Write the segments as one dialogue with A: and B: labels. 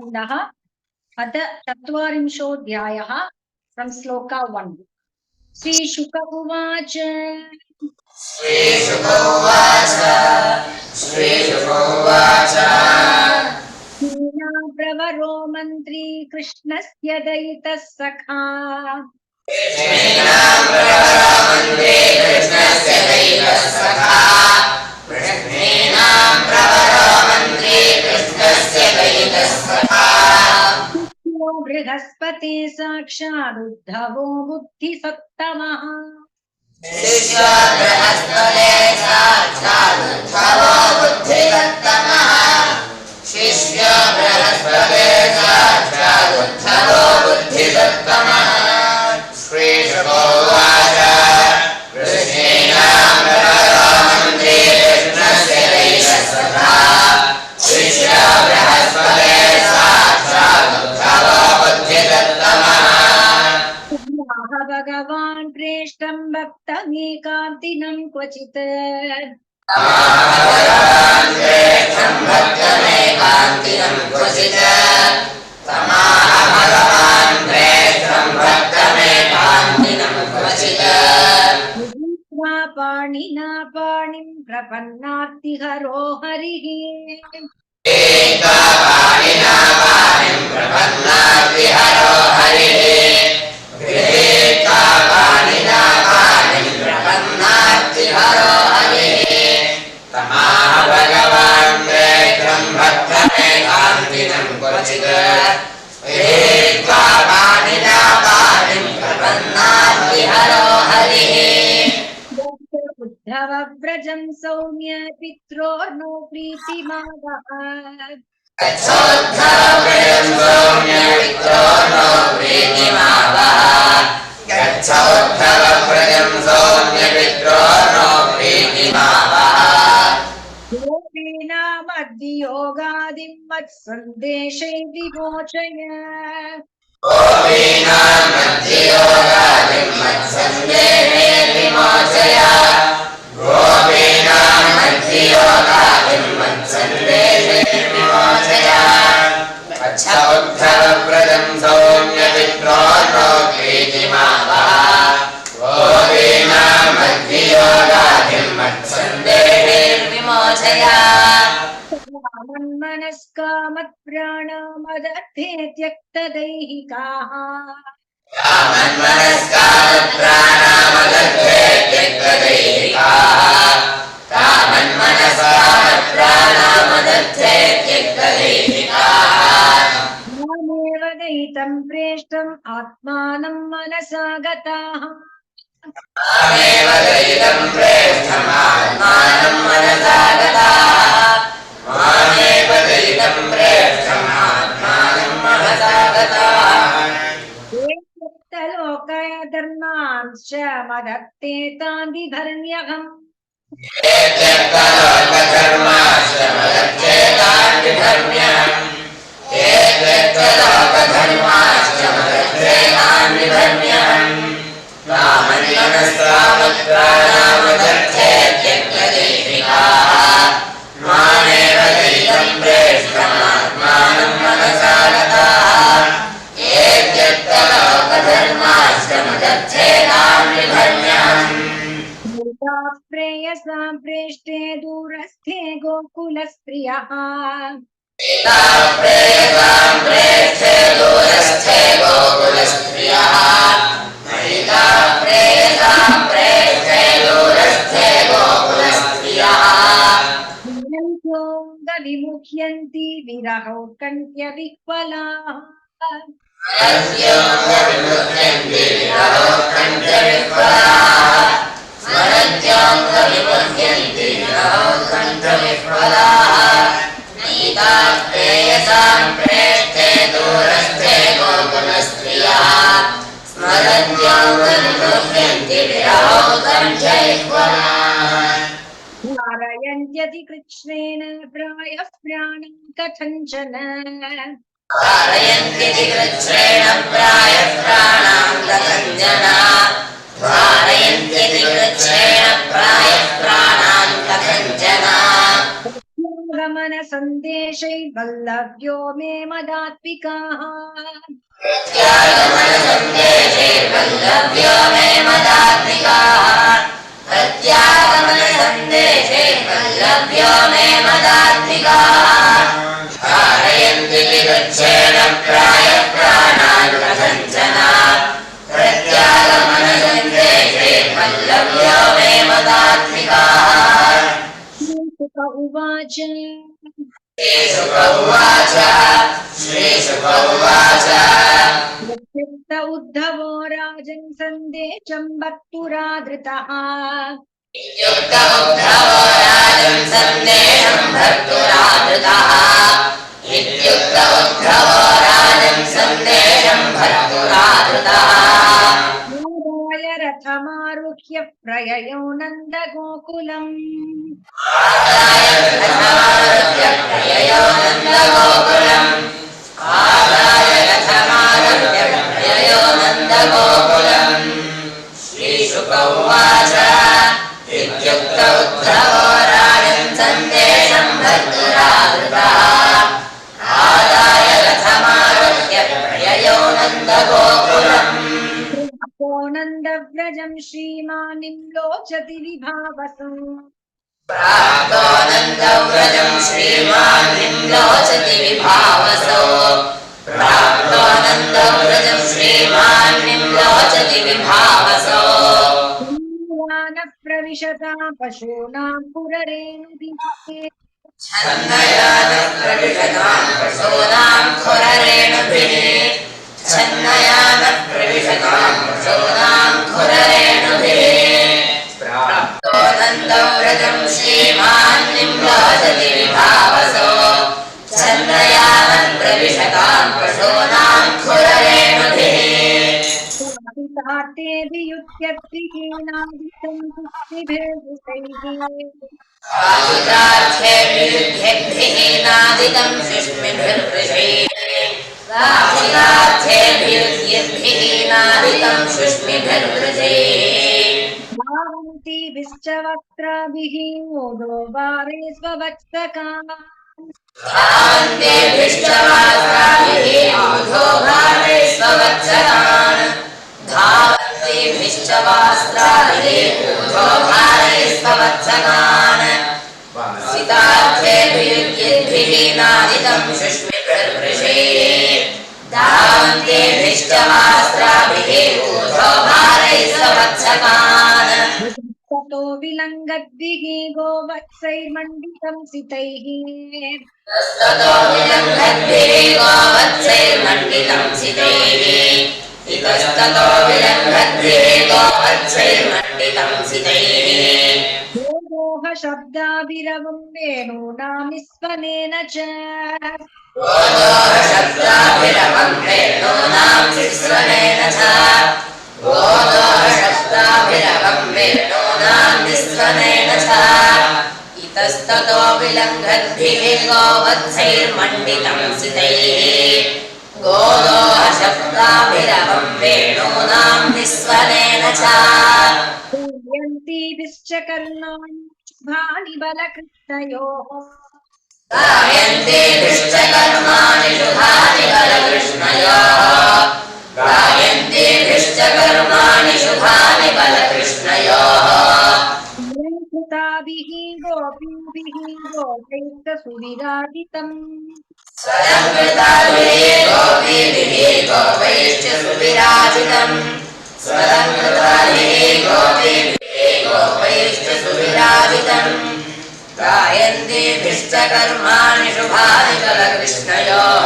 A: खण्डः अथ 40 फ्रॉम श्लोका 1 श्रीशुक उवाच प्रवरो मन्त्री कृष्णस्य दयितः सखा बृहस्पति साक्षादुद्धवो बुद्धिसत्तमः भगवान् प्रेष्टं भक्तमेकान्तिनं क्वचित् पाणिना पाणिं प्रपन्नार्तिहरो हरिः उद्धवव्रजं सौम्य पित्रोर्नो प्रीतिमावः गोपीनामद्वियोगादिं मत्सन्देशै विमोचय मन्मनस्का मत्प्राणा मदर्थे त्यक्तदैहिकाः मामेव दयितं प्रेष्टम् आत्मानं मनसा गताः लोकय धर्मांश्च मदत्ते तान् बिभर्म्यहम् प्रेयसां प्रेष्टे दूरस्थे गोकुलस्त्रियः विमुह्यन्ति विरहौ कण्ठ्यविह्वलाः धारयन्त्यति कृच्छ्रेण प्रायः प्राणं कथञ्चन गमन संदेशै वल्लभ्यो मे मदात्मिकाः
B: प्रत्यागमनसन्देशे वल्लभ्यो मे मदात्मिकाः प्रत्यागमनसन्देशे वल्लभ्यो मे मदात्मिकाः कारयन्ति विरुच्छेन प्रायः प्राणान् कथञ्चन प्रत्यागमनसन्देशे वल्लभ्यो मे मदात्मिकाः
A: श्रीशुक उवाच
B: श्रीशुक उवाच श्रीशुक उवाच
A: प्रत्युक्त उद्धवो राजन् सन्देशं वक्तुरादृतः
B: इत्युक्त उद्धवो राजन् सन्देशं भर्तुरादृतः इत्युक्त उद्धवो राजन् सन्देशं भर्तुरादृतः
A: आदाय रथमारुह्य प्रययो नन्दगोकुलम्
B: आदाय रथमारुह्य प्रययो नन्दगोकुलम् आदाय रथमारुह्य प्रययो नन्दगोकुलम् श्रीशुक उवाच इत्युक्त उद्धवो राजन् सन्देशं भर्तुरादृतः आदाय रथमारुह्य प्रययो नन्दगोकुलम्
A: नन्दव्रजं श्रीमानिं लोचति विभावसु
B: प्राप्तो नन्दव्रजं श्रीमान् निम्लोचति विभावसो प्राप्तो नन्दव्रजं श्रीमान् निम्लोचति विभावसो
A: प्रविशता पशूनां पुररेणुभिः
B: छन्नयानः प्रविशतां पशूनां खुररेणुभिः छन्नयानः प्रविशतां पशूनां खुररेणुभिः प्राप्तो नन्दव्रजं श्रीमान् निम्लोचति विभावसो छन्नयानः प्रविशतां पशूनां खुररेणुभिः
A: वियुध्यद्विहीनादितं पुष्टिभिर्भृतैः
B: राजितार्थेभियुध्यद्भिः नादितं शुष्मिभिर्वृषैः राजितार्थेभियुध्यद्भिः नादितं शुष्मिभिर्वृषैः
A: धावन्तीभिश्च वक्त्राभिः मोदोबारे स्ववत्सकान्
B: धावन्तेभिश्च वास्त्राभिः औधोभारे स्ववत्सकान् धावन्तेभिश्च वास्त्राभिः ऊर्ध्वभारे स्ववत्सकान् सितार्थेभियुध्यद्भिः नादितं शुष्मिभिर्वृषैः धावन्तेभिश्च वास्त्राभिः ऊर्ध्वभारे स्ववत्सकान्
A: ततो विलङ्घद्भिः गोवत्सैर्मण्डितं सितैः
B: ततो विलङ्घद्भिः गोवत्सैर्मण्डितं सितैः इतस्ततो विलङ्घद्भिः गोवत्सैर्मण्डितं सितैः
A: गोः शब्दाभिरवं वेणूनां निस्वनेन च
B: गोदोः शब्दाभिरवं वेणूनां निस्वनेन च गोदोः शब्दाभिरवं वेणूनां निस्वनेन च इतस्ततो विलङ्घद्भिः गोवत्सैर्मण्डितं सितैः गोदोः शब्दाभिरवं वेणूनां निस्वनेन च
A: पूर्यन्तीभिश्च कर्णानि शुभानि बलकृष्णयोः
B: गायन्तेभिश्च कर्माणि शुभानि बलकृष्णयोः गायन्तेभिश्च कर्माणि शुभानि बलकृष्णयोः
A: कृताभिः गोपीभिः गोपैस्तसुविराजितम्
B: स्वलङ्कृताभिः गोपीभिः गोपैश्च सुविराजितम् स्वलङ्कृताभिः गोपीभिः गोपैश्च सुविराजितम् गायन्तेभिश्च कर्माणि शुभानि बलकृष्णयोः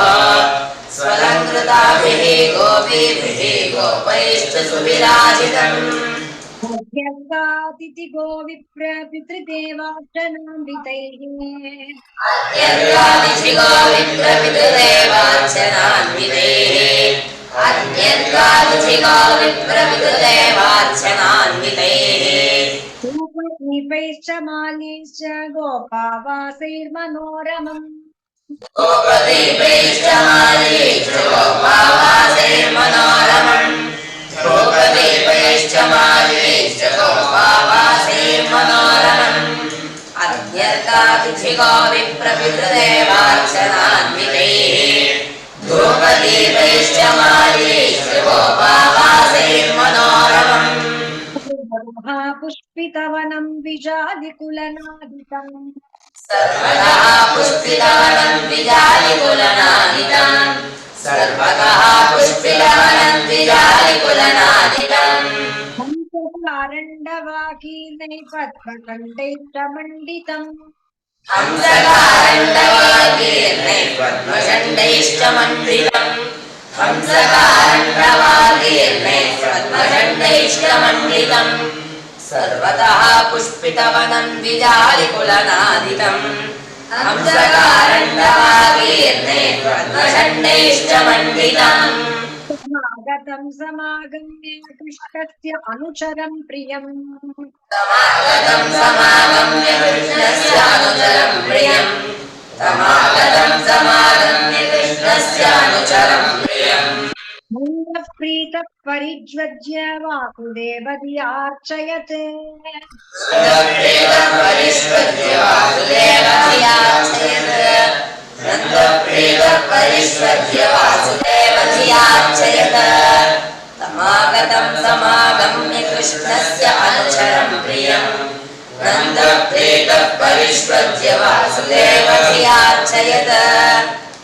B: स्वलङ्कृताभिः गोपीभिः गोपैश्च सुविराजितम्
A: मध्यस्तातिथि गोविप्र पितृदेवार्चनान्वितैः
B: अद्यर्गादिधिगो विप्रपितृदेवार्चनान्वितैः अद्यर्गादिधिगो विप्रपितृदेवार्चनान्वितैः
A: धूपदीपैश्च माल्यैश्च गोपावासैर्मनोरमम्
B: गोपदीपैश्च माल्यैश्च गोपावासैर्मनोरमम् गोपदीपैश्च माल्यैश्च गोपावासैर्मनोरमम् अद्यर्गादिधिगो विप्रपितृदेवार्चनान्वितैः पितृदेवार्चनान्वितैः धूपदीपैश्च माल्यैश्च गोपावासैर्मनोरमम्
A: पुष्पितवनं विजालिकुलनादितम्
B: सर्वतः पुष्पितवनं विजालिकुलनादितम् सर्वतः पुष्पितवनं विजालिकुलनादितम्
A: हंसकारण्डवाकीर्णै पद्मखण्डैश्चमण्डितम्
B: हंसकारण्डवाकीर्णैः पद्मषण्डैश्च मण्डितम् हंसकारण्डवाकीर्णैः पद्मषण्डैश्च मण्डितम् सर्वतः पुष्पितवनं विजालिकुलनादितम् हंसकारण्डवाकीर्णैः पद्मषण्डैश्च मण्डितम्
A: समागतं समागम्य कृष्णस्य अनुचरं प्रियम्
B: समागतं समागम्य कृष्णस्य अनुचरं प्रियम् समागतं समागम्य कृष्णस्य अनुचरं प्रियम्
A: मूलः प्रीतः परिज्वज्य वासुदेवधियार्चयत्
B: नन्दप्रीतं परिष्वज्य वासुदेवधियार्चयत् नन्दप्रीतं परिष्वज्य वासुदेवधियार्चयत् समागतं समागम्य कृष्णस्य अनुचरं प्रियम् नन्दप्रीतं परिष्वज्य वासुदेवधियार्चयत्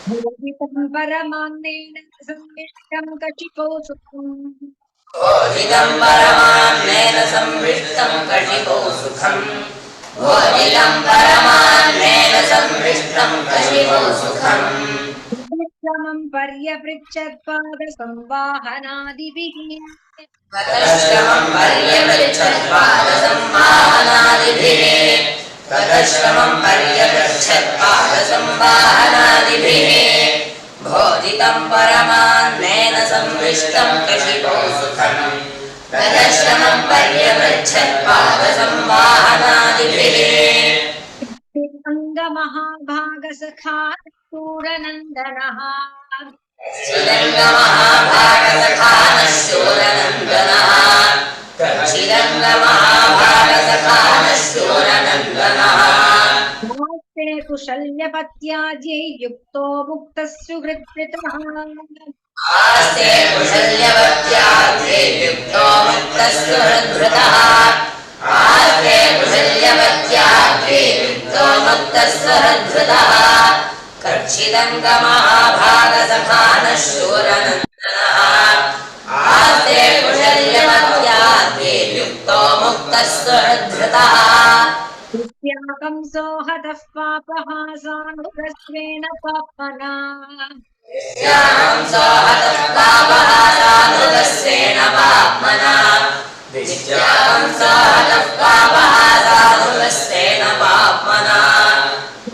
A: भोगितं परमान्नेन संविष्टं कशिपो सुखम्
B: भोजितं परमान्नेन संविष्टं कशिपो सुखम् भोजितं परमान्नेन संविष्टं कशिपो सुखम्
A: विश्रमं पर्यपृच्छत्पादसंवाहनादिभिः
B: ततश्रमं पर्यपृच्छत्पादसंवाहनादिभिः ततश्रमं पर्यपृच्छत्पादसंवाहनादिभिः भोजितं परमान्नेन संविष्टं कशिपो सुखम् ततश्रमं पर्यपृच्छत्पादसंवाहनादिभिः
A: अङ्गमहाभागसखा शूरनन्दनः
B: चिरङ्गमहाभागसखानः शूरनन्दनः चिरङ्गमहाभागसखानः शूरनन्दनः
A: नमस्ते कुशल्यपत्याद्यै युक्तो मुक्तः सुहृद्वृतः
B: आस्ते कुशल्यवत्याद्यै युक्तो मुक्तः सुहृद्वृतः आस्ते कुशल्यवत्याद्यै युक्तो मुक्तः सुहृद्वृतः कच्चिदङ्गमहाभागसखानः शूरनन्दनः आस्ते कुशल्यवत्याद्यै युक्तो मुक्तः सुहृद्वृतः
A: नित्याकं सोहतः पापः सानुरस्वेन पाप्मना
B: नित्याहं सोहतः पापः सानुरस्वेन पाप्मना नित्याहं सोहतः पापः सानुरस्वेन पाप्मना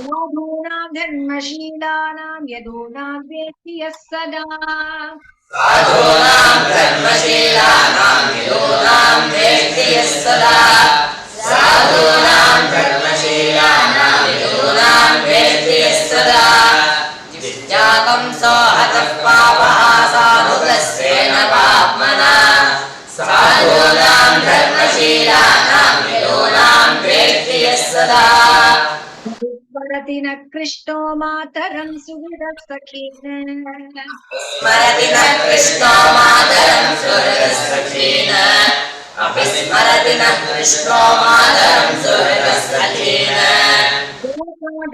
A: साधूनां धर्मशीलानां यदूनां वेत्ति यः सदा
B: साधूनां धर्मशीलानां यदूनां वेत्ति यः सदा साधूनां धर्मशीलानां यदूनां वेत्ति यः सदा नित्याकं सोहतः पापः सानुरस्वेन पाप्मना साधूनां धर्मशीलानां यदूनां वेत्ति यः सदा
A: स्मरति न कृष्णो मातरं सुहृदः सखीन्
B: स्मरति न कृष्णो मातरं सुहृदसखीन् अपि स्मरति न कृष्णो मातरं सुहृदसखीन्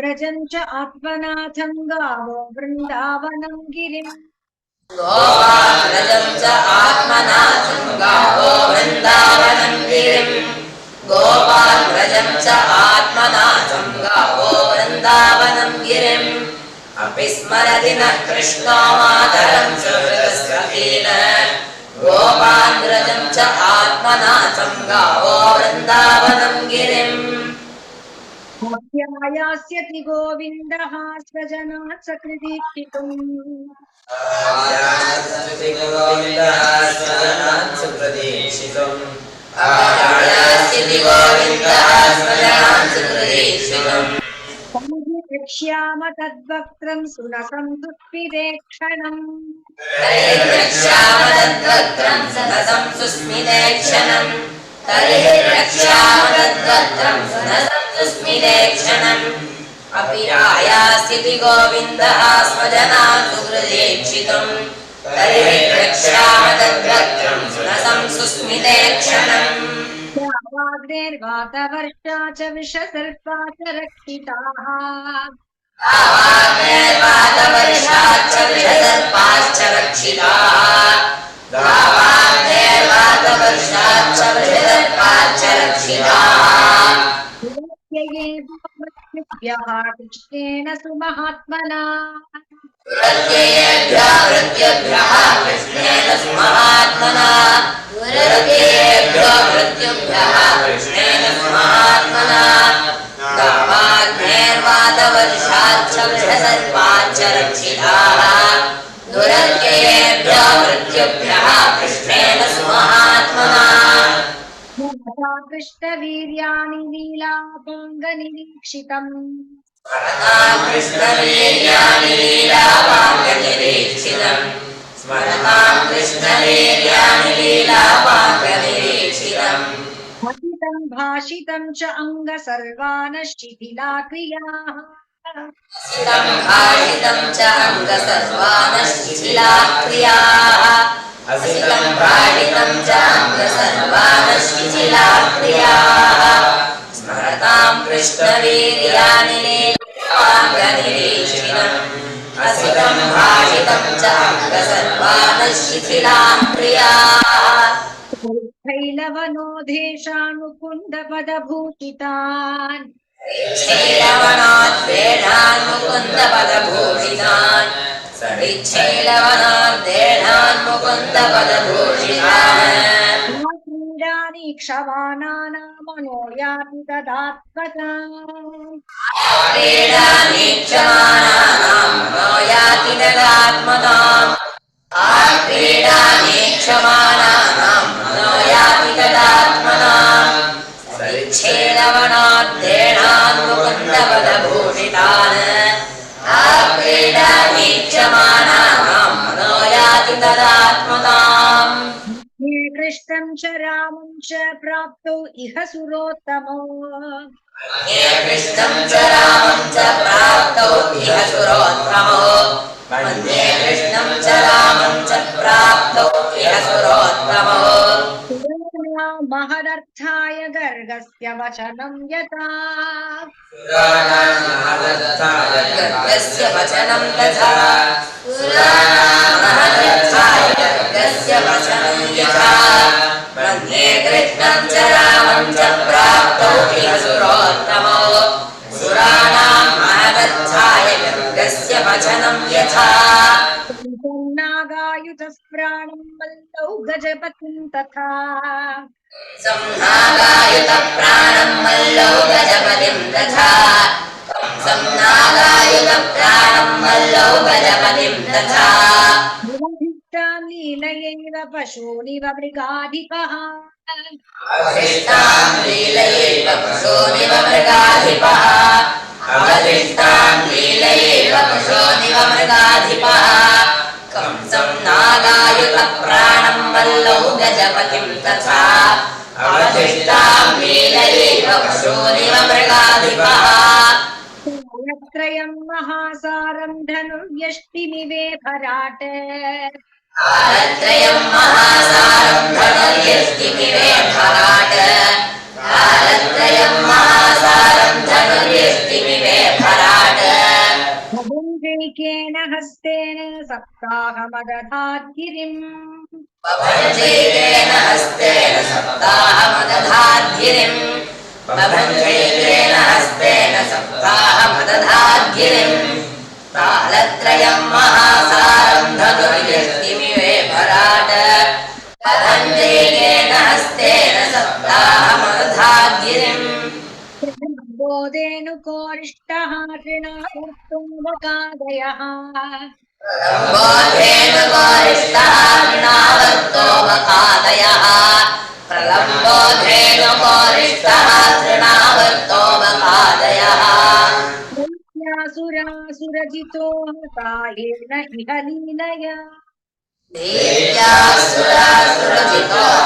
A: व्रजं च आत्मनाथं गावो वृन्दावनं गिरिम्
B: गोपाव्रजं च आत्मनाथं गावो वृन्दावनं गिरिम् गोपाव्रजं च आत्मनाथं गावो वृन्दावनं गिरिम् अपि स्मरति न कृष्णो मातरं सुहृदसखीन् गोपाव्रजं च आत्मनाथं गावो वृन्दावनं गिरिम्
A: अभ्यायास्यति गोविन्दः स्वजनात् सकृदीक्षितुम्
B: आयास्यति गोविन्दः स्वजनान् सुप्रतीक्षितम्
A: परिरक्ष्याम तद्वक्त्रं सुरसं दुष्पिदेक्षणम्
B: तर्हि तद्वक्त्रं सुनसं सुस्मितेक्षणम् तर्हि रक्ष्याम तद्वक्त्रं सुनसं सुस्मितेक्षणम् अपि आयास्यति गोविन्दः स्वजनान् सुहृदीक्षितुम् तर्हि द्रक्ष्याम तद्वक्त्रम् सुरसं सुस्मिते क्षणम्
A: वाग्देर्वातवर्षा च विषसर्पा च रक्षिताः
B: दावाग्नेर्वातवर्षाच्च वृषसर्पाश्च रक्षिताः दावाग्नेर्वातवर्षाच्च वृषसर्पाश्च रक्षिताः
A: मृत्युभ्यः कृष्णेन सुमहात्मना
B: दुरत्ययेभ्यः मृत्युभ्यः कृष्णेन सुमहात्मना दुरत्ययेभ्यो मृत्युभ्यः कृष्णेन सुमहात्मना दावाग्नेर्वातवर्षाच्च वृषसर्पाच्च रक्षिताः दुरत्ययेभ्यो मृत्युभ्यः कृष्णेन सुमहात्मना
A: कृष्णवीर्याणि लीलापाङ्गनिरीक्षितम्
B: स्मरतां कृष्णवीर्याणि लीलापाङ्गनिरीक्षितम् स्मरतां कृष्णवीर्याणि लीलापाङ्गनिरीक्षितम्
A: हसितं भाषितं च अङ्गसर्वान् शिथिलाक्रियाः
B: हसितं भाषितं च अङ्गसर्वान् शिथिलाक्रियाः हसितं भाषितं च अङ्गसर्वान् शिथिलाक्रियाः स्मरतां कृष्णवीर्याणि लीलापाङ्गनिरीक्षितम् हसितं भाषितं च अङ्गसर्वान् शिथिलाक्रियाः
A: शैलवनोदेशानुकुण्डपदभूषितान्
B: शैलवनाद्देहान् मुकुन्दपदभूषितान् सरिच्छैलवनाद्देहान् मुकुन्दपदभूषितान्
A: क्रीडानि क्षवानानामनो याति तदात्मताम्
B: क्रीडानीक्षमाणानां मनो याति तदात्मताम् क्रीडानीक्षमाणानां मनो याति तदात्मनाम् सरिच्छेलवनाद्देहान् मुकुन्दपदभूषितान् क्रीडानीक्षमाणानां मनो याति तदात्मताम्
A: ये कृष्णं च रामं च प्राप्तौ इह सुरोत्तमो
B: ये कृष्णं च रामं च प्राप्तौ इह सुरोत्तमो वन्दे कृष्णं च रामं च प्राप्तौ इह सुरोत्तमो
A: महदर्थाय गर्गस्य वचनं यथा
B: गर्गस्य वचनं तथा महदर्थाय गर्गस्य वचनं यथा वन्दे कृष्णं च रामं च प्राप्तौ इह सुरोत्तमो सुराणां महदर्थाय गर्गस्य वचनं यथा
A: नागायुधस्प्राणं मल्लौ गजपतिं तथा
B: संनागायुधप्राणं मल्लौ गजपतिं तथा संनागायुधप्राणं मल्लौ गजपतिं तथा
A: विवधिष्टां लीलयैव पशूनिव मृगाधिपः
B: अवधिष्ठां लीलयैव पशूनिव मृगाधिपः अवधिष्ठां लीलयैव पशूनिव मृगाधिपः कंसं नागायुधप्राणं मल्लौ गजपतिं तथा अवधिष्ठां लीलयैव पशूनिव मृगाधिपः
A: त्रयं महासारं धनुर्यष्टिमिवे भराट
B: कालत्रयं महासारं धनुर्यष्टिमिवे भराट कालत्रयं महासारं धनुर्यष्टिमिवे भराट
A: भुञ्जैकेन हस्तेन सप्ताहमदधात् गिरिम्
B: बभञ्जैकेन हस्तेन सप्ताहमदधात् गिरिम् बभञ्जैकेन हस्तेन सप्ताहमदधात् गिरिम् कालत्रयं महासारं धनुर्यष्टिमिवे भराट बभञ्जैकेन हस्तेन सप्ताहमदधात् गिरिम्
A: बोधेनुकोरिष्टः तृणावर्तुम्बकादयः
B: प्रलम्बोधेनुकोरिष्टः तृणावर्तोऽवकादयः प्रलम्बोधेनुकोरिष्टः तृणावर्तोऽवकादयः
A: दैत्यासुरासुरजितो हतायेन इह लीलया
B: दैत्यासुरासुरजितो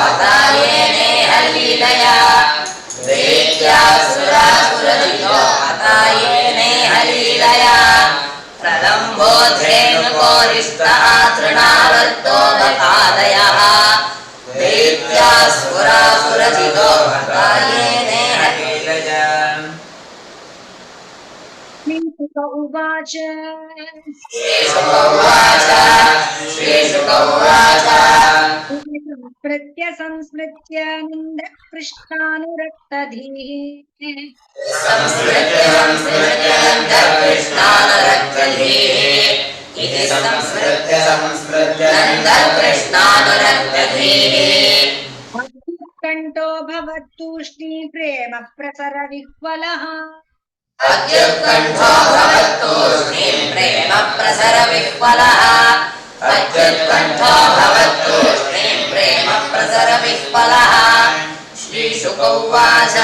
B: हतायेनेह लीलया दैत्यासुरासुरजितो हतायेनेह धेनुकोरिष्टः तृणावर्तो बकादयः दैत्यासुरासुरजितो हतायेनेह
A: श्रीशुक उवाच
B: श्रीशुक उवाच श्रीशुक उवाच
A: संस्मृत्य संस्मृत्य निन्दकृष्णानुरक्तधीः
B: संस्मृत्य संस्मृत्य नन्दकृष्णानुरक्तधीः इति संस्मृत्य संस्मृत्य नन्दकृष्णानुरक्तधीः
A: कंठो भवत्तूष्णी प्रेम प्रसर विह्वलः
B: अत्युत्कण्ठो भवत्तूष्णीं प्रेम प्रसर विह्वलः अत्युत्कण्ठो भवत्तूष्णीं प्रेम प्रसर विह्वलः श्रीशुक उवाच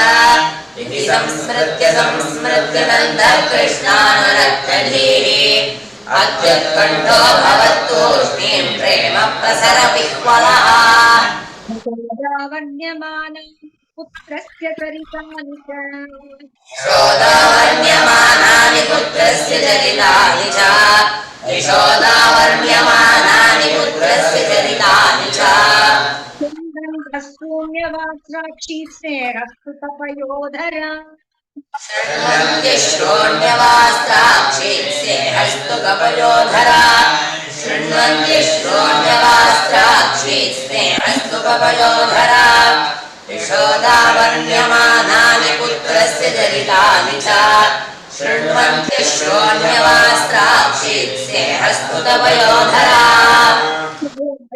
B: इति संस्मृत्य संस्मृत्य नन्दकृष्णानुरक्तधीः अत्युत्कण्ठो भवत्तूष्णीं प्रेम प्रसर विह्वलः
A: यशोदावर्ण्यमानं पुत्रस्य चरितानि च
B: यशोदावर्ण्यमानानि पुत्रस्य चरितानि च यशोदावर्ण्यमानानि पुत्रस्य चरितानि च
A: शून्यवासाक्षी स्नेहस्तुतपयोधरा
B: शृण्वन्ति श्रोण्यवास्त्राक्षी स्नेहस्तु कपयोधरा शृण्वन्ति श्रोण्यवास्त्राक्षी स्नेहस्तु कपयोधरा यशोदावर्ण्यमानानि पुत्रस्य चरितानि च शृण्वन्ति श्रोण्यवास्त्राक्षी स्नेहस्तु कपयोधरा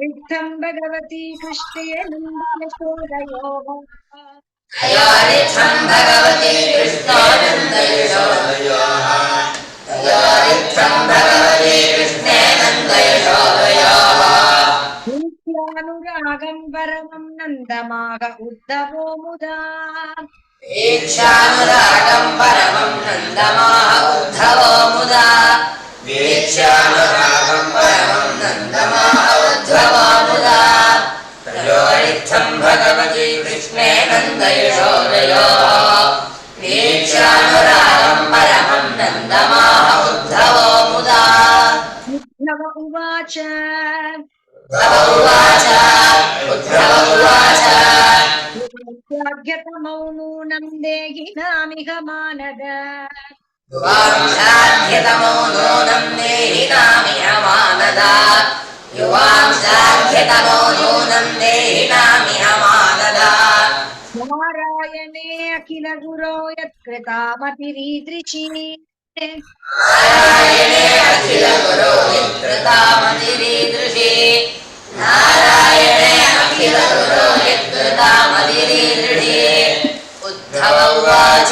A: इत्थं भगवती कृष्णेन यशोदयोः
B: तयोरित्थं भगवती कृष्णोऽनन्दयशोदयोः तयोरित्थं भगवती कृष्णेनन्दयशोदयोः
A: नित्यानुरागं परमं नन्दमाह उद्धवो मुदा
B: वीक्षानुरागं परमं नन्दमाह उद्धवो मुदा वीक्षानुरागं परमं नन्दमाह उद्धवो मुदा तयोरित्थं भगवती कृष्णे नन्दयशोदयोः वीक्षानुरागं परमं नन्दमाह उद्धवो मुदा
A: उद्धव उवाच
B: उद्धव उवाच उद्धव उवाच
A: त्याग्यतमौ नूनं देहिनामिह मानद
B: युवांशाध्यतमो नूनं देहिनामिह मानदा युवांशाध्यतमो नूनं देहिनामिह मानदा
A: नारायणे अखिल गुरो यत्कृतामतिरीदृशी
B: नारायणे अखिल गुरो यत्कृतामतिरीदृशी नारायणे अखिल गुरो यत्कृतामतिरीदृशी उद्धव उवाच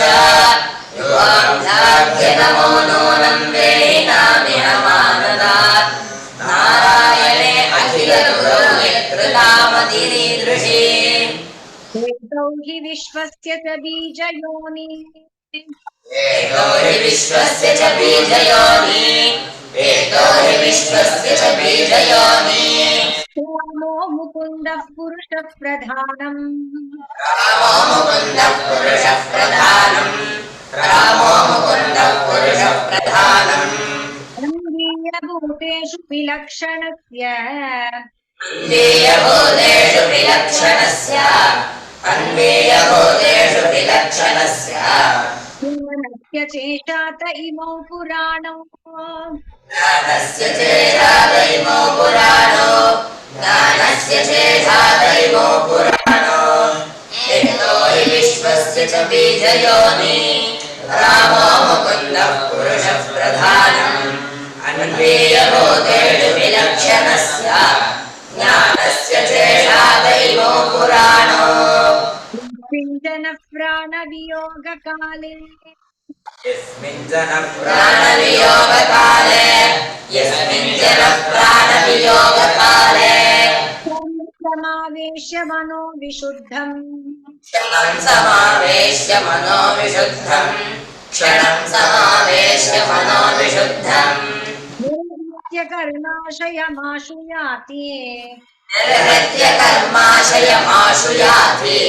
B: युवांशाध्यतमो नूनं देहिनामिह मानदा नारायणे अखिल गुरो यत्कृतामतिरीदृशी
A: हेतौ हि विश्वस्य च बीजयोनि
B: एतो हि विश्वस्य च बीजयोनि एतो हि विश्वस्य च बीजयोनि
A: रामो मुकुन्दः पुरुषः प्रधानम्
B: रामो मुकुन्दः पुरुषः प्रधानम् रामो मुकुन्दः पुरुषः प्रधानम्
A: अन्वीयभूतेषु विलक्षणस्य
B: अन्वीयभूतेषु विलक्षणस्य अन्वीयभूतेषु विलक्षणस्य
A: ज्ञानस्य चेशात इमौ पुराणौ
B: ज्ञानस्य चेदादयिमो पुराणो ज्ञानस्य चेदादयिमो पुराणो एतो हि विश्वस्य च बीजयोनि रामो मुकुन्दः पुरुषः प्रधानम् अन्वीयभूतेषु विलक्षणस्य ज्ञानस्य चेदादयिमो पुराणो
A: पिञ्जनः प्राणवियोगकाले
B: यस्मिन् जनः प्राणवियोगकाले यस्मिन् जनः प्राणवियोगकाले
A: समावेश्य मनो विशुद्धम्
B: क्षणं समावेश्य मनो विशुद्धम् क्षणं समावेश्य मनो विशुद्धम्
A: निर्हृत्य कर्माशयमाशु याति
B: निर्हृत्य कर्माशयमाशु याति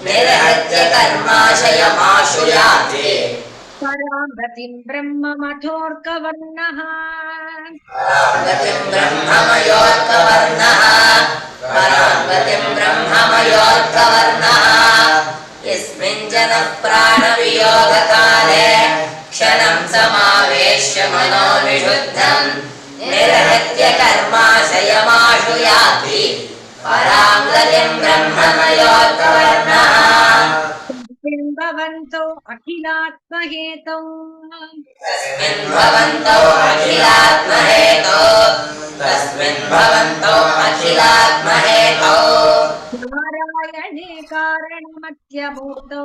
B: निर्हृत्य कर्माशयमाशु याति
A: परागतिं ब्रह्ममथोऽर्कवर्णः
B: गतिं ब्रह्ममयोऽर्कवर्णः परागतिं ब्रह्ममयोऽर्कवर्णः यस्मिन् जनः प्राणवियोगकाले क्षणं समावेश्य मनो विशुद्धं निरहत्य कर्माशयमाशु याति परां गतिं ब्रह्ममयोऽर्कवर्णः
A: भवन्तो अखिलात्महेतौ
B: तस्मिन् भवन्तौ अखिलात्महेतौ तस्मिन् भवन्तौ अखिलात्महेतौ
A: नारायणे कारणमत्यमूर्तौ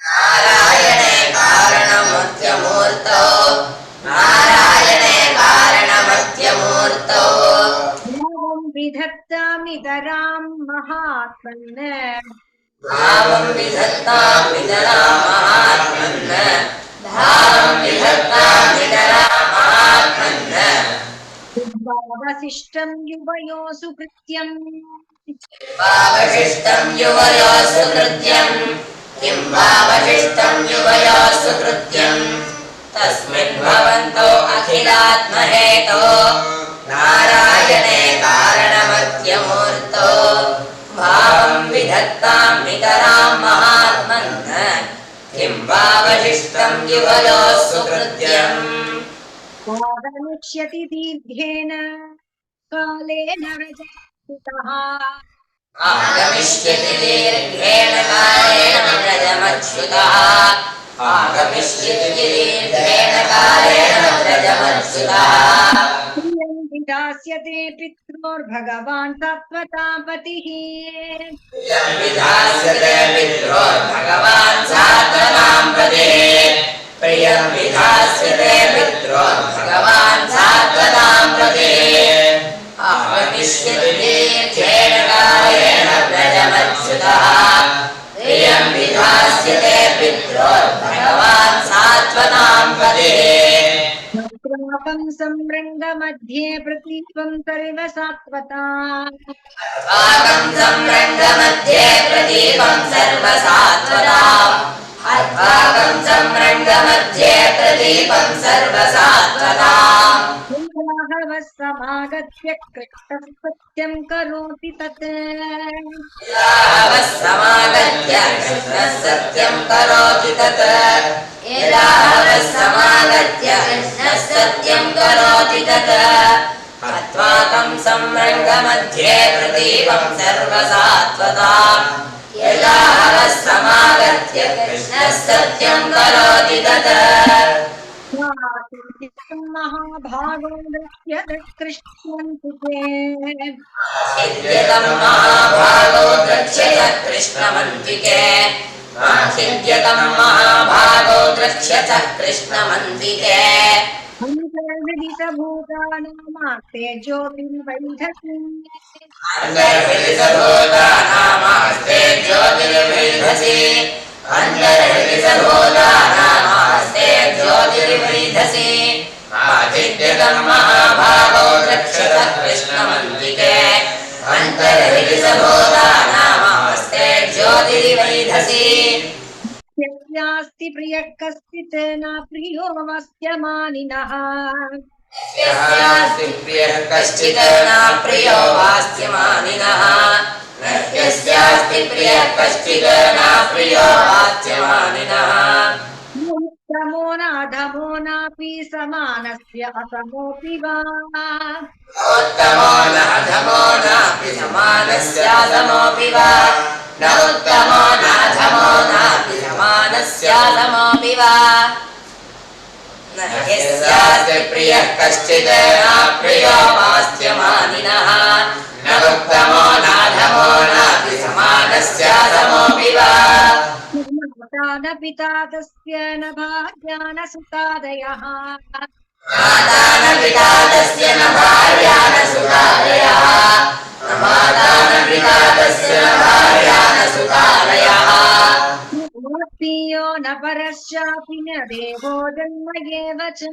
B: नारायणे कारणमत्यमूर्तौ नारायणे कारणमत्यमूर्तौ
A: भावं विधत्तामितरां महात्मन्
B: भावं विधत्तां विदरां महात्मन् भावं विधत्तां विदरां महात्मन्
A: वसिष्ठं युवयो सुकृत्यम्
B: वावशिष्टं युवयोः सुकृत्यं किं वावशिष्टं युवयोः सुकृत्यं तस्मिन् भवन्तौ अखिलात्महेतो नारायणे कारणमत्यमूर्तो भावं विधत्तां नितरां महात्मन् किं वावशिष्टं युवयोः सुकृत्यम्
A: वादनुष्यति दीर्घेन कालेन रजतः
B: आगमिष्यति दीर्घेण कालेन व्रजमच्युतः आगमिष्यति दीर्घेण कालेन व्रजमच्युतः
A: प्रियं विधास्यते पित्रोर्भगवान् तत्त्वतापतिः
B: विधास्यते पित्रोर्भगवान् सात्वतां प्रतिः प्रियं विधास्यते पित्रोर्भगवान् सात्वतां प्रतिः आगमिष्यति दीर्घेण कालेन व्रजमच्युतः प्रियं विधास्यते पित्रोर्भगवान् सात्वतां प्रतिः
A: अस्माकं संरङ्गमध्ये प्रतीपं सर्वसात्वता
B: अस्माकं संरङ्गमध्ये प्रदीपं सर्वसात्वताम् अस्माकं संरङ्गमध्ये प्रदीपं सर्वसात्वताम्
A: राघवः समागत्य कृष्णः सत्यं करोति तत्
B: राघवः समागत्य कृष्णः सत्यं करोति तत् राघवः समागत्य कृष्णः सत्यं करोति तत् अस्माकं संरङ्गमध्ये प्रदीपं सर्वसात्वताम् राघवः समागत्य कृष्णः सत्यं करोति तत्
A: महाभागो दृश्यते कृष्णमन्तिके
B: आखिद्यतं महाभागो द्रक्ष्यत कृष्णमन्तिके आखिद्यतं महाभागो द्रक्ष्यत कृष्णमन्तिके
A: अन्तर्विदितभूतानामास्ते ज्योतिर्वैधसी
B: अन्तर्हितभूतानामास्ते ज्योतिर्वैधसी अन्तर्हितभूतानामास्ते ज्योतिर्वैधसी आखिद्यतं महाभागो द्रक्ष्यत कृष्णमन्तिके अन्तर्हितभूतानामास्ते ज्योतिर्वैधसी
A: यस्यास्ति प्रियः कश्चित् न प्रियो वस्यमानिनः
B: यस्यास्ति प्रियः कश्चित् न प्रियो वास्यमानिनः यस्यास्ति प्रियः कश्चित् न प्रियो वास्यमानिनः
A: उत्तमो नाधमो नापि समानस्य असमोऽपि वा
B: उत्तमो न अधमो नापि समानस्याधमोऽपि वा न उत्तमो न अधमो नापि समानस्याधमोऽपि वा न यस्यास्ति प्रियः कश्चित् न प्रियो वास्यमानिनः न उत्तमो नाधमो नापि समानस्याधमोऽपि वा
A: माता न पिता तस्य न भार्या न सुतादयः
B: माता न पिता तस्य न भार्या न सुतादयः न माता न पिता तस्य न भार्या न सुतादयः
A: आत्मीयो न परश्चापि न देवो जन्म एव च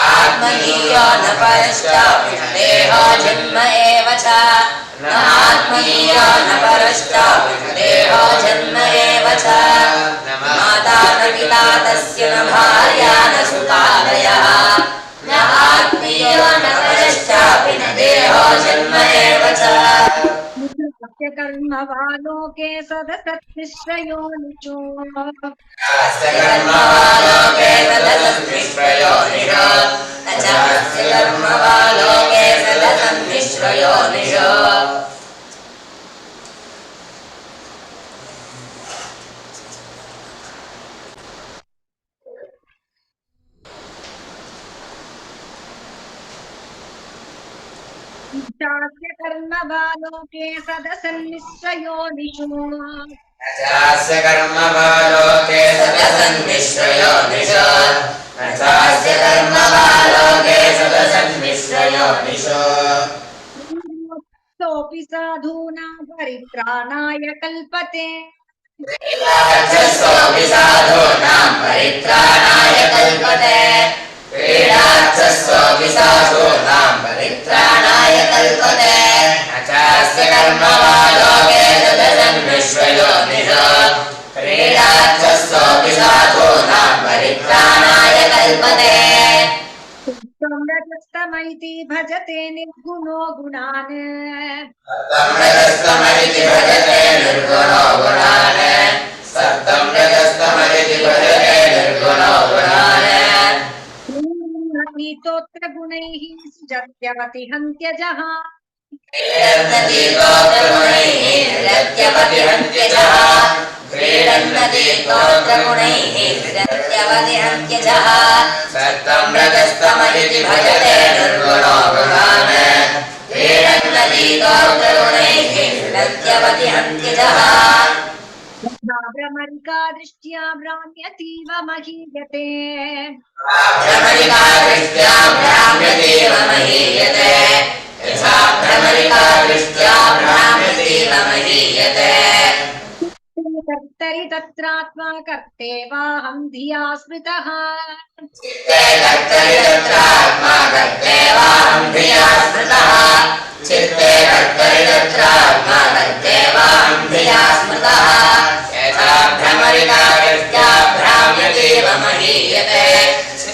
B: आत्मनीयो न परश्चापि न देहो जन्म एव च न आत्मनीयो न परश्चापि न देहो जन्म एव च न माता न पिता तस्य न भार्या न सुतादयः न आत्मीयो न परश्चापि न देहो जन्म एव च
A: कर्म वा लोके सदसत्मिश्रयोनिषु
B: अस्य कर्म वा लोके सदसन्मिश्रयोनिषु न च अस्य कर्म वा लोके सदसन्मिश्रयोनिषु
A: चास्य कर्म वा लोके सदसन्मिश्रयोनिषु
B: अस्य कर्म वा लोके सदसन्मिश्रयोनिषु न चास्य कर्म वा लोके सदसन्मिश्रयोनिषु
A: सोऽपि साधूनां परित्राणाय कल्पते
B: क्रीडार्थस्वपि साधूनां परित्राणाय कल्पते क्रीडार्थस्वपि साधूनां परित्राणाय कल्पते न चास्य कर्म वा लोके सदसन्मिश्रयोनिषु क्रीडार्थस्वपि साधूनां परित्राणाय कल्पते
A: रजस्तमैति भजते निर्गुणो गुणान्
B: रजस्तमरिति भजते निर्गुणो गुणान् सत्तं रजस्तमरिति भजते निर्गुणो गुणान्
A: नीतोऽत्र गुणैः सृजत्यवति हन्त्यजः
B: सत्तं रजस्तमरिति भजते निर्गुणो गुणान् क्रीडन्नदीतोऽग्रगुणैः सृजत्यवति हन्त्यजः
A: भ्रमरिका दृष्ट्या भ्राम्यतीव महीयते
B: भ्रमरिका दृष्ट्या भ्राम्यतीव महीयते यथा भ्रमरिका दृष्ट्या भ्राम्यतीव महीयते
A: कर्तरि तत्रात्मा कर्तेवाहं धिया स्मृतः
B: चित्ते कर्तरि तत्रात्मा कर्तेवाहं धिया स्मृतः चित्ते कर्तरि तत्रात्मा कर्तेवाहं धिया स्मृतः यथा भ्रमरिका दृष्ट्या भ्राम्यतीव महीयते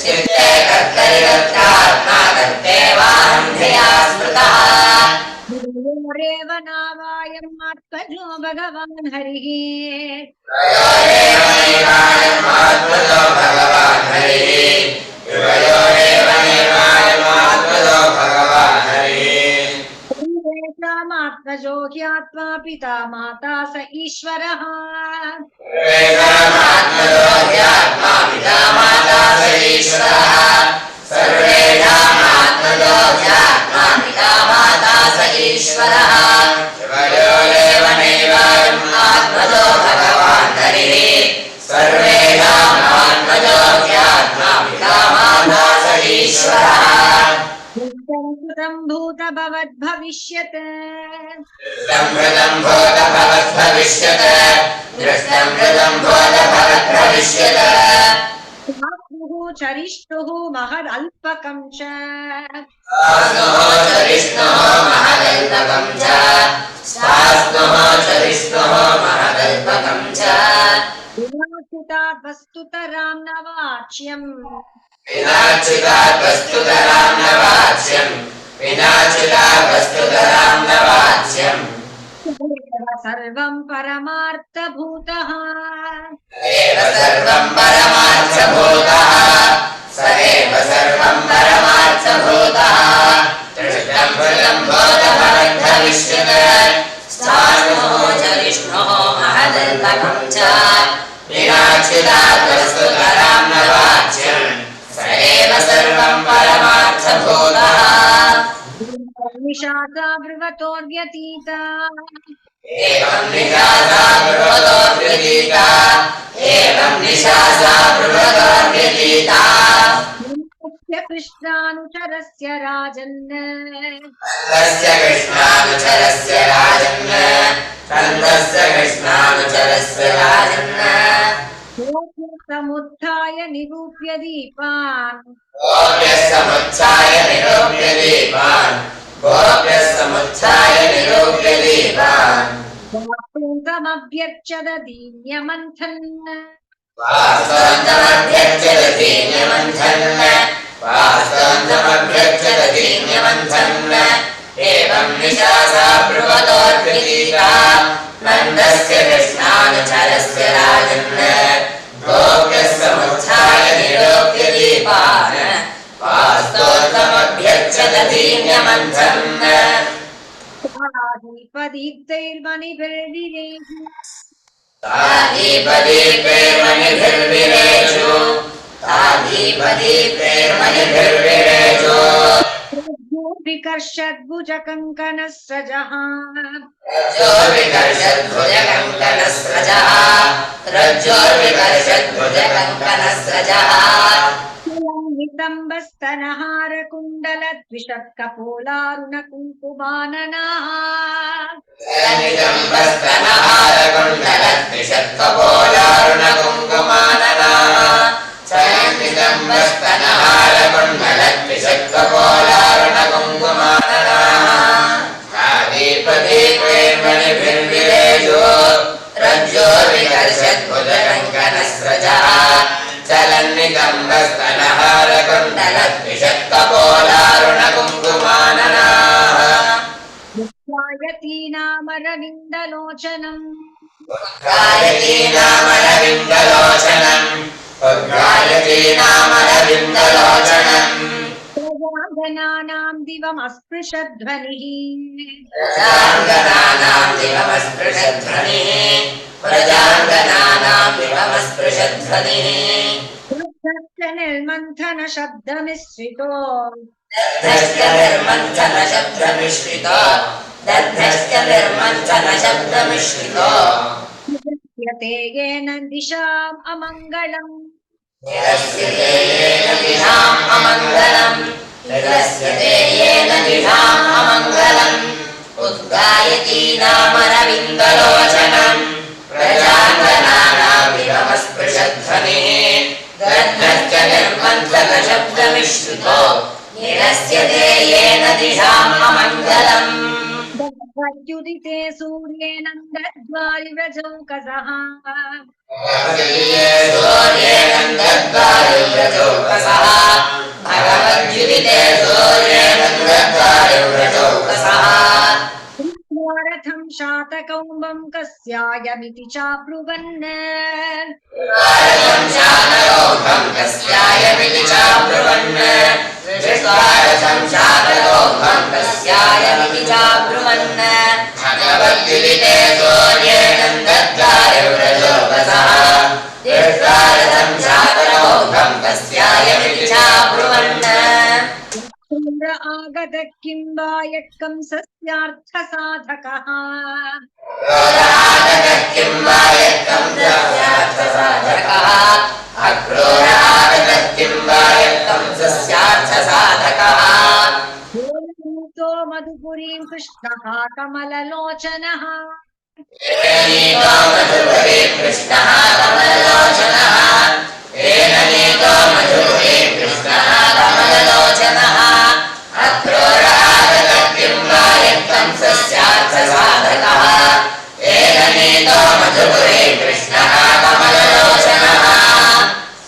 B: चित्ते कर्तरि तत्रात्मा कर्तेवाहं धिया स्मृतः
A: गुरोरेव नावायम् आत्मजो भगवान् हरिः
B: त्रयोरेव नैवायमात्मजो भगवान् हरिः त्रयोरेव नैवायमात्मजो भगवान् हरिः
A: सर्वेषामात्मजो ह्यात्मा पिता माता स ईश्वरः
B: सर्वेषामात्मजो ह्यात्मा पिता माता स ईश्वरः सर्वेषामात्मजो ह्यात्मा पिता माता स ईश्वरः त्रयोरेव नैवायम् आत्मजो भगवान् हरिः सर्वेषामात्मजो ह्यात्मा पिता माता स ईश्वरः
A: कृतं भूतभवद्भविष्यत्
B: दृष्टं भूतभवद्भविष्यत् दृष्टं भूतभवद्भविष्यत्
A: स्नुः चरिष्णुः महदल्पकं च
B: स्नुः चरिष्णुः महदल्पकं च स्नुः चरिष्णुः महदल्पकं च
A: विनाशितात् वस्तुतरां न वाच्यम्
B: विनाचितात् वस्तुतरां न वाच्यम् विनाचितात् वस्तुतरां न वाच्यम्
A: सर्वं परमार्थभूतः
B: एव सर्वं परमार्थभूतः स एव सर्वं परमार्थभूतः दृष्टं भूतभवद्भविष्यत् स्नुः चरिष्णुः महदल्पकं च विनाचितात् वस्तुतरां न वाच्यम् स एव सर्वं परमार्थभूतः
A: निशाचा ब्रुवतोर्व्यतीता
B: एवं निशासा ब्रुवतोर्व्यतीता एवं निशासा ब्रुवतोर्व्यतीता
A: कृष्णानुचरस्य राजन्
B: तस्य कृष्णानुचरस्य राजन् तन्दस्य कृष्णानुचरस्य राजन्
A: समुत्थाय निरूप्य दीपान्
B: गोप्यसमुत्थाय निरूप्य दीपान् गोप्यसमुत्थाय निरूप्य दीपान्
A: वास्तुन्तमभ्यर्चद दीन्यमन्थन्
B: वास्तवन्तमभ्यर्चत दीन्यमन्थन् वास्तवन्तमभ्यर्चत दीन्यमन्थन् एवं निशासा ब्रुवतोऽर्पिता नन्दस्य कृष्णानुचरस्य राजन् गोप्यसमुत्थाय निरूप्य दीपान् वास्तवन्तमभ्यर्चत दीन्यमन्थन्
A: दीपदीप्तैर्मणिभिर्विरेषु
B: तादीपदीपैर्मणिभिर्विरेषु तादीपदीपैर्मणिभिर्विरेषु
A: विकर्षद्भुजकङ्कणस्रजः
B: रज्जोर्विकर्षद्भुजकङ्कणस्रजः रज्जोर्विकर्षद्भुजकङ्कणस्रजः
A: नितम्बस्तनहारकुण्डलद्विषत्कपोलारुणकुङ्कुमाननाः
B: चलनितम्बस्तनहारकुण्डलद्विषत्कपोलारुणकुङ्कुमाननाः चलनितम्बस्तनहारकुण्डलद्विषत्कपोलारुणकुङ्कुमाननाः तादीपदीपैर्मणिभिर्विरेषु रज्जोर्विकर्षद्भुजकङ्कणस्रजः चलन्नितम्बस्तनहारकुण्डलद्विषत्कपोलारुणकुङ्कुमाननाः
A: गायतीनामरविन्दलोचनम्
B: गायतीनामरविन्दलोचनम् गायतीनामरविन्दलोचनम्
A: प्रजाङ्गनानां दिवमस्पृशध्वनिः
B: प्रजाङ्गनानां दिवमस्पृशध्वनिः प्रजाङ्गनानां दिवमस्पृशध्वनिः
A: निर्मन्थनशब्दमिश्रितो
B: दद्धश्च निर्मन्थनशब्दमिश्रितो दद्धश्च निर्मन्थनशब्दमिश्रितो
A: यते येन दिशाम् अमङ्गलम्
B: निरस्यते येन दिशाम् अमङ्गलम् निरस्यते येन दिशाम् अमङ्गलम् उद्गायतीनामरविन्दलोचनम् प्रजाङ्गनानां दिवमस्पृशध्वनिः दद्धश्च निर्मन्थनशब्दमिश्रितो निरस्यते येन दिशाम् अमङ्गलम्
A: प्रत्युदिते सूर्येनन्दद्वारिव्रजौकसः
B: सूर्येनन्दद्वारिव्रजौकसः भगवद्युदिते सूर्येनन्दद्वारिव्रजौकसः
A: रथं शातकौम्बं कस्यायमिति चाब्रुवन्
B: रथं शातकौम्बं कस्यायमिति चाब्रुवन् रथं शातकौम्बं कस्यायमिति चाब्रुवन् भगवद्युदिते सूर्येनन्दद्वारिव्रजौकसः रथं शातकौम्बं कस्यायमिति चाब्रुवन्
A: इन्द्र आगत किं वा यः कंसस्यार्थसाधकः
B: क्रोरागतः किं वा यः कंसस्यार्थसाधकः अक्रोरागतः किं वा यः कंसस्यार्थसाधकः
A: नीतो मधुपुरीं कृष्णः कमललोचनः
B: नीतो मधुपुरीं कृष्णः कमललोचनः येन नीतो मधुपुरीं कृष्णः कमललोचनः अक्रोरागतः किं वा यः कंसस्यार्थसाधकः येन नीतो मधुपुरीं कृष्णः कमललोचनः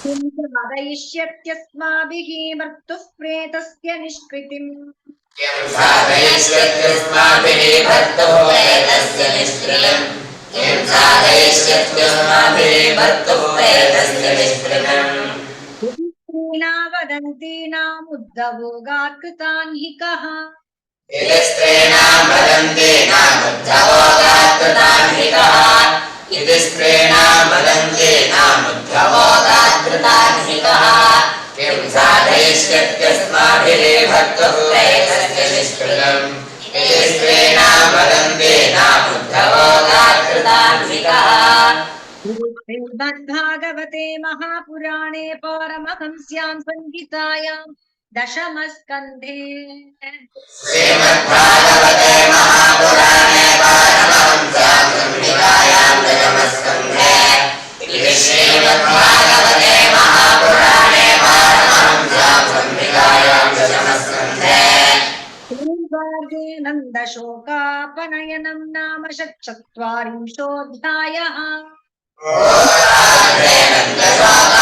A: किं च वदयिष्यत्यस्माभिः मृत्युः प्रेतस्य निष्कृतिम्
B: किं साधयिष्यत्यस्माभिः भर्तुः प्रेतस्य निष्क्रियम् किं साधयिष्यत्यस्माभिः भर्तुः प्रेतस्य निष्क्रियम्
A: स्त्रीणा वदन्तीनामुद्धवोगात् कृतान् हि कः
B: इति स्त्रीणां वदन्तीनामुद्धवोगात् कृतान् हि कः इति स्त्रीणां वदन्तीनामुद्धवोगात् कृतान् हि कः किं साधयिष्यत्यस्माभिः भर्तुः प्रेतस्य निष्क्रियम् इति स्त्रीणां वदन्तीनामुद्धवोगात् कृतान् हि कः
A: श्रीमद्भागवते महापुराणे पारमहंस्यां संहितायां दशमस्कन्धे
B: श्रीमद्भागवते महापुराणे पारमहंस्यां संहितायां दशमस्कन्धे इति श्रीमद्भागवते महापुराणे पारमहंस्यां संहितायां दशमस्कन्धे
A: नन्दशोकापनयनं नाम षट्चत्वारिंशोऽध्यायः।
B: नन्दशोका